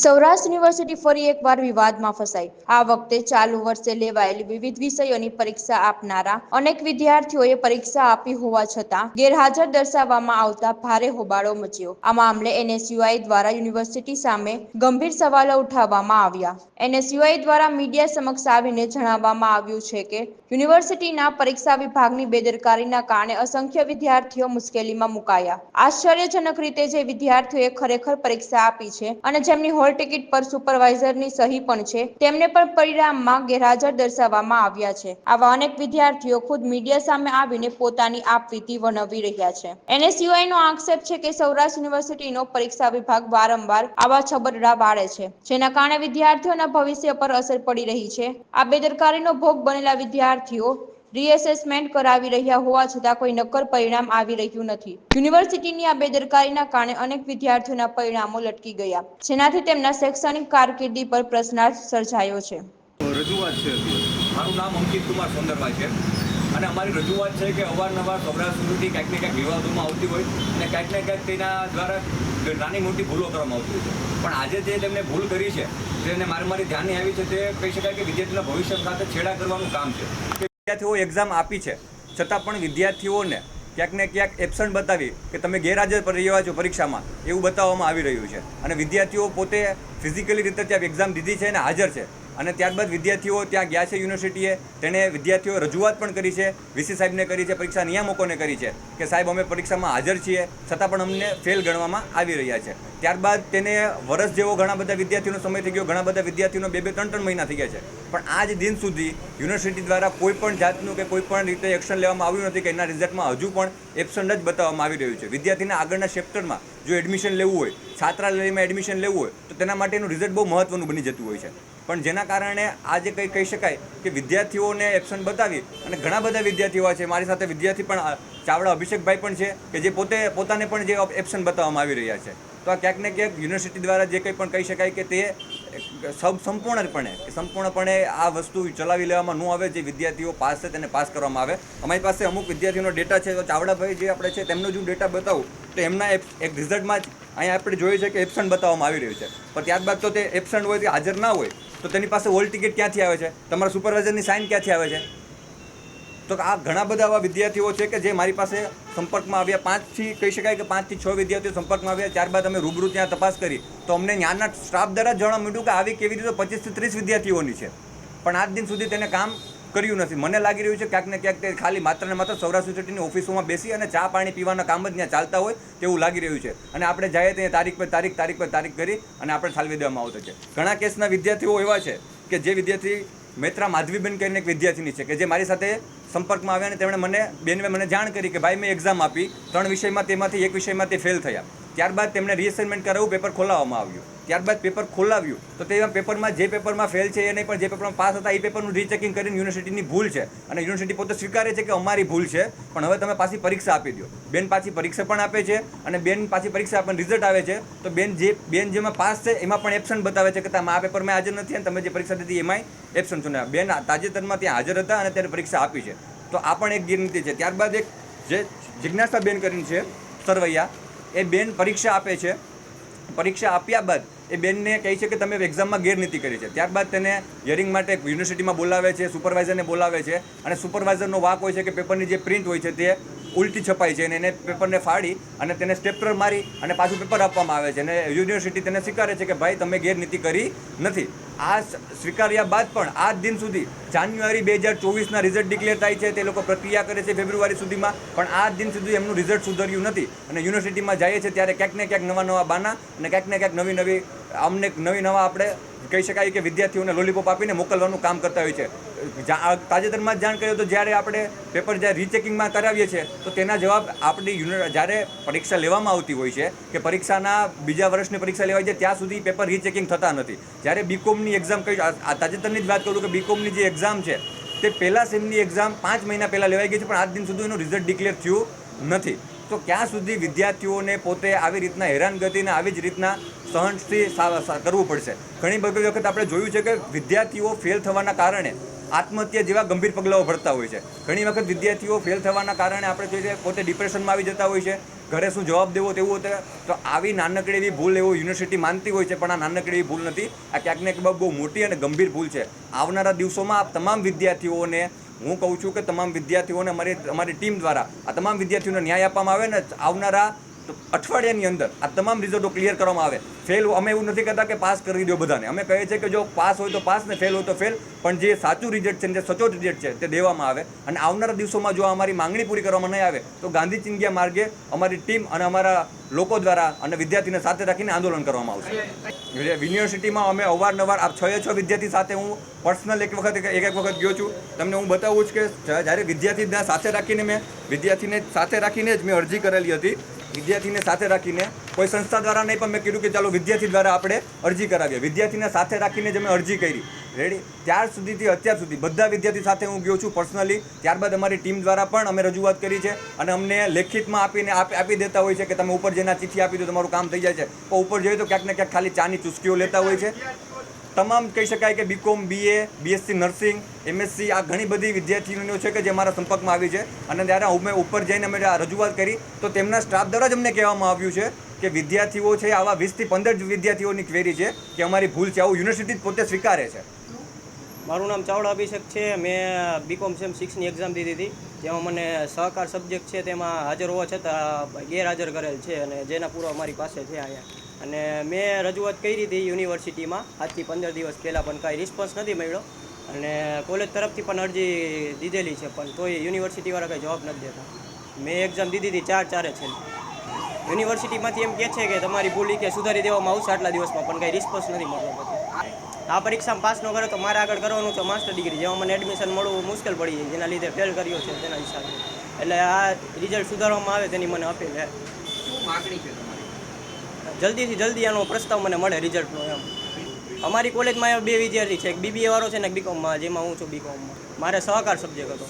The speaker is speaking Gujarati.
સૌરાષ્ટ્ર યુનિવર્સિટી ફરી એકવાર વિવાદમાં ફસાઈ। આ વખતે ચાલુ વર્ષે લેવાયેલી વિવિધ વિષયોની પરીક્ષા આપનારા અનેક વિદ્યાર્થીઓએ પરીક્ષા આપી હોવા છતાં ગેરહાજર દર્શાવવામાં આવતા ભારે હોબાળો મચ્યો। આ મામલે એનએસયુઆઈ દ્વારા યુનિવર્સિટી સામે ગંભીર સવાલો ઉઠાવવામાં આવ્યા। એનએસયુઆઈ દ્વારા મીડિયા સમક્ષ આવીને જણાવવામાં આવ્યું છે કે યુનિવર્સિટીના પરીક્ષા વિભાગની બેદરકારીના કારણે અસંખ્ય વિદ્યાર્થીઓ મુશ્કેલીમાં મુકાયા। આશ્ચર્યજનક રીતે જે વિદ્યાર્થીઓએ ખરેખર પરીક્ષા આપી છે અને જેમની હોલ ટિકિટ પર સુપરવાઇઝરની સહી પણ છે, તેમને પણ પરિણામમાં ગેરહાજર દર્શાવવામાં આવ્યા છે। આવા અનેક વિદ્યાર્થીઓ ખુદ મીડિયા સામે આવીને પોતાની આપવીતી વર્ણવી રહ્યા છે। એનએસયુઆઈ નો આક્ષેપ છે કે સૌરાષ્ટ્ર યુનિવર્સિટીનો પરીક્ષા વિભાગ વારંવાર આવા છબરડા વાળે છે, જેના કારણે વિદ્યાર્થીઓના ભવિષ્ય પર અસર પડી રહી છે। આ બેદરકારીનો ભોગ બનેલા વિદ્યાર્થીઓ રીએસેસમેન્ટ કરાવી રહ્યા હોવા છતાં કોઈ નક્કર પરિણામ આવી રહ્યું નથી। યુનિવર્સિટીની આ બેદરકારીના કારણે અનેક વિદ્યાર્થીઓના પરિણામો લટકી ગયા, જેનાથી તેમના શૈક્ષણિક કારકિર્દી પર પ્રશ્નાર્થ સર્જાયો છે। રજૂઆત છે, મારું નામ અંકિત કુમાર સોંદરભાઈ છે અને અમારી રજૂઆત છે કે અવારનવાર સૌરાષ્ટ્ર યુનિવર્સિટી ક્યાંક ને ક્યાંક વિવાદોમાં આવતી હોય અને ક્યાંક ને ક્યાંક તેના દ્વારા નાની મોટી ભૂલો કરવામાં આવતી હોય છે, પણ આજે જે તેમને ભૂલ કરી છે, જેને મારી ધ્યાને આવી છે, તે કહી શકાય કે વિદ્યાર્થીઓના ભવિષ્ય સાથે છેડા કરવાનું કામ છે। કે વિદ્યાર્થીઓ એક્ઝામ આપી છે છતાં પણ વિદ્યાર્થીઓને ક્યાંક ને ક્યાંક એબસન્ટ બતાવી કે તમે ગેરહાજર રહ્યા છો પરીક્ષામાં, એવું બતાવવામાં આવી રહ્યું છે અને વિદ્યાર્થીઓ પોતે ફિઝિકલી રીતે ત્યાં એક્ઝામ દીધી છે અને હાજર છે અને ત્યારબાદ વિદ્યાર્થીઓ ત્યાં ગયા છે યુનિવર્સિટીએ, તેણે વિદ્યાર્થીઓ રજૂઆત પણ કરી છે, વીસી સાહેબને કરી છે, પરીક્ષા નિયામકોને કરી છે કે સાહેબ અમે પરીક્ષામાં હાજર છીએ છતાં પણ અમને ફેલ ગણવામાં આવી રહ્યા છે। ત્યારબાદ તેને વર્ષ જેવો ઘણા બધા વિદ્યાર્થીઓનો સમય થઈ ગયો, ઘણા બધા વિદ્યાર્થીઓનો 2-3 મહિના થઈ ગયા છે, પણ આજ દિન સુધી યુનિવર્સિટી દ્વારા કોઈ પણ જાતનું કે કોઈ પણ રીતે એક્શન લેવામાં આવ્યું નથી કે એના રિઝલ્ટમાં હજુ પણ એબસન્ટ જ બતાવવામાં આવી રહ્યું છે। વિદ્યાર્થીના આગળના ચેપ્ટરમાં જો એડમિશન લેવું હોય, છાત્રાલયમાં એડમિશન લેવું હોય તો તેના માટેનું રિઝલ્ટ બહુ મહત્ત્વનું બની જતું હોય છે, પણ જેના કારણે આજે કંઈ કહી શકાય કે વિદ્યાર્થીઓને એબસન્ટ બતાવી અને ઘણા બધા વિદ્યાર્થીઓ છે, મારી સાથે વિદ્યાર્થી પણ ચાવડા અભિષેકભાઈ પણ છે કે જે પોતાને પણ જે એબસન્ટ બતાવવામાં આવી રહ્યા છે। તો આ ક્યાંક ને ક્યાંક યુનિવર્સિટી દ્વારા જે કંઈ પણ કહી શકાય કે તે સંપૂર્ણપણે આ વસ્તુ ચલાવી લેવામાં ન આવે, જે વિદ્યાર્થીઓ પાસ છે તેને પાસ કરવામાં આવે। અમારી પાસે અમુક વિદ્યાર્થીઓનો ડેટા છે, તો ચાવડાભાઈ જે આપણે છે તેમનો જો ડેટા બતાવું તો એમના એક રિઝલ્ટમાં જ અહીંયા આપણે જોઈએ છે કે એબસન્ટ બતાવવામાં આવી રહ્યું છે, પણ ત્યારબાદ તો તે એબસન્ટ હોય, તે હાજર ના હોય તો તેની પાસે હોલ ટિકિટ ક્યાંથી આવે છે, તમારા સુપરવાઇઝરની સાઇન ક્યાંથી આવે છે? તો આ ઘણા બધા આવા વિદ્યાર્થીઓ છે કે જે મારી પાસે સંપર્કમાં આવ્યા, 5થી કહી શકાય કે 5 થી 6 વિદ્યાર્થીઓ સંપર્કમાં આવ્યા। ત્યારબાદ અમે રૂબરૂ ત્યાં તપાસ કરી તો અમને ત્યાંના સ્ટાફ દ્વારા જાણવા મળ્યું કે આવી કેવી રીતે 25 થી 30 વિદ્યાર્થીઓની છે, પણ આજ દિન સુધી તેને કામ કર્યું નથી। મને લાગી રહ્યું છે ક્યાંક ને ક્યાંક તે ખાલી માત્ર ને માત્ર સૌરાષ્ટ્ર યુનિવર્સિટીની ઓફિસોમાં બેસી અને ચા પાણી પીવાના કામ જ ત્યાં ચાલતા હોય તેવું લાગી રહ્યું છે અને આપણે જઈએ ત્યાં તારીખ કરી અને આપણે ઠાલવી દેવામાં આવતો છે। ઘણા કેસના વિદ્યાર્થીઓ એવા છે કે જે વિદ્યાર્થી મૈત્રા માધવીબેન કરીને એક વિદ્યાર્થીની છે કે જે મારી સાથે સંપર્કમાં આવ્યા અને તેમણે મને જાણ કરી કે ભાઈ મેં એક્ઝામ આપી 3 વિષયમાં, તેમાંથી એક વિષયમાં તે ફેલ થયા। ત્યારબાદ તેમણે રીએસાઇનમેન્ટ કરાવ્યું, પેપર ખોલાવવામાં આવ્યું। ત્યારબાદ પેપર ખોલાવ્યું તો તે પેપરમાં જે પેપરમાં ફેલ છે એ નહીં, પણ જે પેપરમાં પાસ હતા એ પેપરનું રીચેકિંગ કરીને યુનિવર્સિટીની ભૂલ છે અને યુનિવર્સિટી પોતે સ્વીકારે છે કે અમારી ભૂલ છે, પણ હવે તમે પાછી પરીક્ષા આપી દો। બેન પાછી પરીક્ષા પણ આપે છે અને બેન પાછી પરીક્ષા આપીને રિઝલ્ટ આવે છે તો બેન જેમાં પાસ છે એમાં પણ એબસન્ટ બતાવે છે કે તમે આ પેપરમાં હાજર નથી અને તમે જે પરીક્ષા દીધી એમાંય એબસન્ટ છો। બેન તાજેતરમાં ત્યાં હાજર હતા અને ત્યારે પરીક્ષા આપી છે, તો આ પણ એક ગેરનીતિ છે। ત્યારબાદ એક જે જિજ્ઞાસા બેન કરીને છે સરવૈયા, એ બેન પરીક્ષા આપે છે, પરીક્ષા આપ્યા બાદ એ બેનને કહે છે કે તમે એક્ઝામમાં ગેરનીતિ કરી છે। ત્યારબાદ તેને હિયરિંગ માટે યુનિવર્સિટીમાં બોલાવે છે, સુપરવાઇઝરને બોલાવે છે અને સુપરવાઇઝરનો વાંક હોય છે કે પેપરની જે પ્રિન્ટ હોય છે તે ઉલટી છપાય છે અને એને પેપરને ફાડી અને તેને સ્ટેપલર મારી અને પાછું પેપર આપવામાં આવે છે અને યુનિવર્સિટી તેને સ્વીકારે છે કે ભાઈ તમે ગેરનીતિ કરી નથી। આ સ્વીકાર્યા બાદ પણ આજ દિન સુધી જાન્યુઆરી 2024ના રિઝલ્ટ ડિક્લેર થાય છે, તે લોકો પ્રક્રિયા કરે છે ફેબ્રુઆરી સુધીમાં, પણ આજ દિન સુધી એમનું રિઝલ્ટ સુધર્યું નથી અને યુનિવર્સિટીમાં જઈએ છીએ ત્યારે ક્યાંક ને ક્યાંક નવા બાના અને ક્યાંક ને ક્યાંક નવી નવા આપણે કહી શકાય કે વિદ્યાર્થીઓને લોલીપોપ આપીને મોકલવાનું કામ કરતા હોય છે। તાજેતરમાં જ જાણ કરીએ તો જ્યારે આપણે પેપર જ્યારે રીચેકિંગમાં કરાવીએ છીએ તો તેના જવાબ આપણી જ્યારે પરીક્ષા લેવામાં આવતી હોય છે કે પરીક્ષાના બીજા વર્ષની પરીક્ષા લેવાય છે ત્યાં સુધી પેપર રીચેકિંગ થતા નથી। જ્યારે બીકોમની એક્ઝામ તાજેતરની જ વાત કરું કે બીકોમની જે એક્ઝામ છે તે પહેલા સેમની એક્ઝામ 5 મહિના પહેલાં લેવાઈ ગઈ છે, પણ આજ દિન સુધી એનું રિઝલ્ટ ડિક્લેર થયું નથી। તો ક્યાં સુધી વિદ્યાર્થીઓને પોતે આવી રીતના હેરાનગતિને આવી જ રીતના સહનથી કરવું પડશે? ઘણી બધી વખત આપણે જોયું છે કે વિદ્યાર્થીઓ ફેલ થવાના કારણે આત્મહત્યા જેવા ગંભીર પગલાઓ ભરતા હોય છે। ઘણી વખત વિદ્યાર્થીઓ ફેલ થવાના કારણે આપણે જોઈએ પોતે ડિપ્રેશનમાં આવી જતા હોય છે। ઘરે શું જવાબ દેવો તેવું હતું. તો આવી નાનકડી એવી ભૂલ એવો યુનિવર્સિટી માનતી હોય છે, પણ આ નાનકડી એવી ભૂલ નથી. આ ક્યાંક ને ક્યાંક બહુ મોટી અને ગંભીર ભૂલ છે. આવનારા દિવસોમાં આ તમામ વિદ્યાર્થીઓને હું કહું છું કે તમામ વિદ્યાર્થીઓને અમારી ટીમ દ્વારા આ તમામ વિદ્યાર્થીઓને ન્યાય આપવામાં આવે ને આવનારા અઠવાડિયાની અંદર આ તમામ રિઝલ્ટો ક્લિયર કરવામાં આવે. ફેલ અમે એવું નથી કહેતા કે પાસ કરી દો બધાને, અમે કહીએ છીએ કે જો પાસ હોય તો પાસ ને ફેલ હોય તો ફેલ, પણ જે સાચું રિઝલ્ટ છે, જે સચોટ રિઝલ્ટ છે તે દેવામાં આવે. અને આવનારા દિવસોમાં જો અમારી માંગણી પૂરી કરવામાં નહીં આવે તો ગાંધી ચિંધ્યા માર્ગે અમારી ટીમ અને અમારા લોકો દ્વારા અને વિદ્યાર્થીને સાથે રાખીને આંદોલન કરવામાં આવશે. યુનિવર્સિટીમાં અમે અવારનવાર આ 6 વિદ્યાર્થી સાથે હું પર્સનલ એક વખત ગયો છું. તમને હું બતાવું છું કે જ્યારે વિદ્યાર્થીને સાથે રાખીને મેં અરજી કરેલી હતી. વિદ્યાર્થીને સાથે રાખીને કોઈ સંસ્થા દ્વારા નહીં, પણ મેં કીધું કે ચાલો વિદ્યાર્થી દ્વારા આપણે અરજી કરાવીએ. વિદ્યાર્થીને સાથે રાખીને જ અમે અરજી કરી રેડી. ત્યાર સુધીથી અત્યાર સુધી બધા વિદ્યાર્થી સાથે હું ગયો છું પર્સનલી. ત્યારબાદ અમારી ટીમ દ્વારા પણ અમે રજૂઆત કરી છે અને અમને લેખિતમાં આપી દેતા હોય છે કે તમે ઉપર જઈને ચિઠ્ઠી આપી દો તમારું કામ થઈ જાય છે. પણ ઉપર જઈએ તો ક્યાંક ને ક્યાંક ખાલી ચાની ચુસ્કીઓ લેતા હોય છે. તમામ કહી શકાય કે BCom, BA, BSc nursing, MSc આ ઘણી બધી વિદ્યાર્થીઓ છે કે જે મારા સંપર્કમાં આવી છે. અને ત્યારે અમે ઉપર જઈને અમે રજૂઆત કરી તો તેમના સ્ટાફ દ્વારા જ અમને કહેવામાં આવ્યું છે કે વિદ્યાર્થીઓ છે આવા 20 થી 15 વિદ્યાર્થીઓની ક્વેરી છે કે અમારી ભૂલ છે, આવું યુનિવર્સિટી પોતે સ્વીકારે છે. મારું નામ ચાવડા અભિષેક છે. મેં BCom સેમ 6ની એક્ઝામ દીધી હતી, જેમાં મને સહકાર સબ્જેક્ટ છે તેમાં હાજર હોવા છતાં ગેરહાજર કરેલ છે અને જેના પુરાવા મારી પાસે છે અહીંયા. અને મેં રજૂઆત કરી હતી યુનિવર્સિટીમાં આજથી 15 દિવસ પહેલાં, પણ કાંઈ રિસ્પોન્સ નથી મળ્યો. અને કોલેજ તરફથી પણ અરજી દીધેલી છે, પણ તોય યુનિવર્સિટીવાળા કંઈ જવાબ નથી દેતા. મેં એક્ઝામ દીધી હતી 4/4 છે. યુનિવર્સિટીમાંથી એમ કહે છે કે તમારી ભૂલ કે સુધારી દેવામાં આવશે આટલા દિવસમાં, પણ કંઈ રિસ્પોન્સ નથી મળતો. પછી આ પરીક્ષામાં પાસ ન કરે તો મારે આગળ કરવાનું છે માસ્ટર ડિગ્રી, જેમાં મને એડમિશન મળવું મુશ્કેલ પડી જાય, જેના લીધે ફેલ કર્યો છે તેના હિસાબે. એટલે આ રિઝલ્ટ સુધારવામાં આવે તેની મને અપીલ છે. શું માગણી છે તમારી? જલ્દીથી જલ્દી આનો પ્રસ્તાવ મને મળે રિઝલ્ટનો એમ. અમારી કોલેજમાં 2 વિદ્યાર્થી છે, એક BBA વાળો છે ને એક BComમાં, જેમાં હું છું BComમાં. મારે સહકાર સબ્જેક્ટ હતો.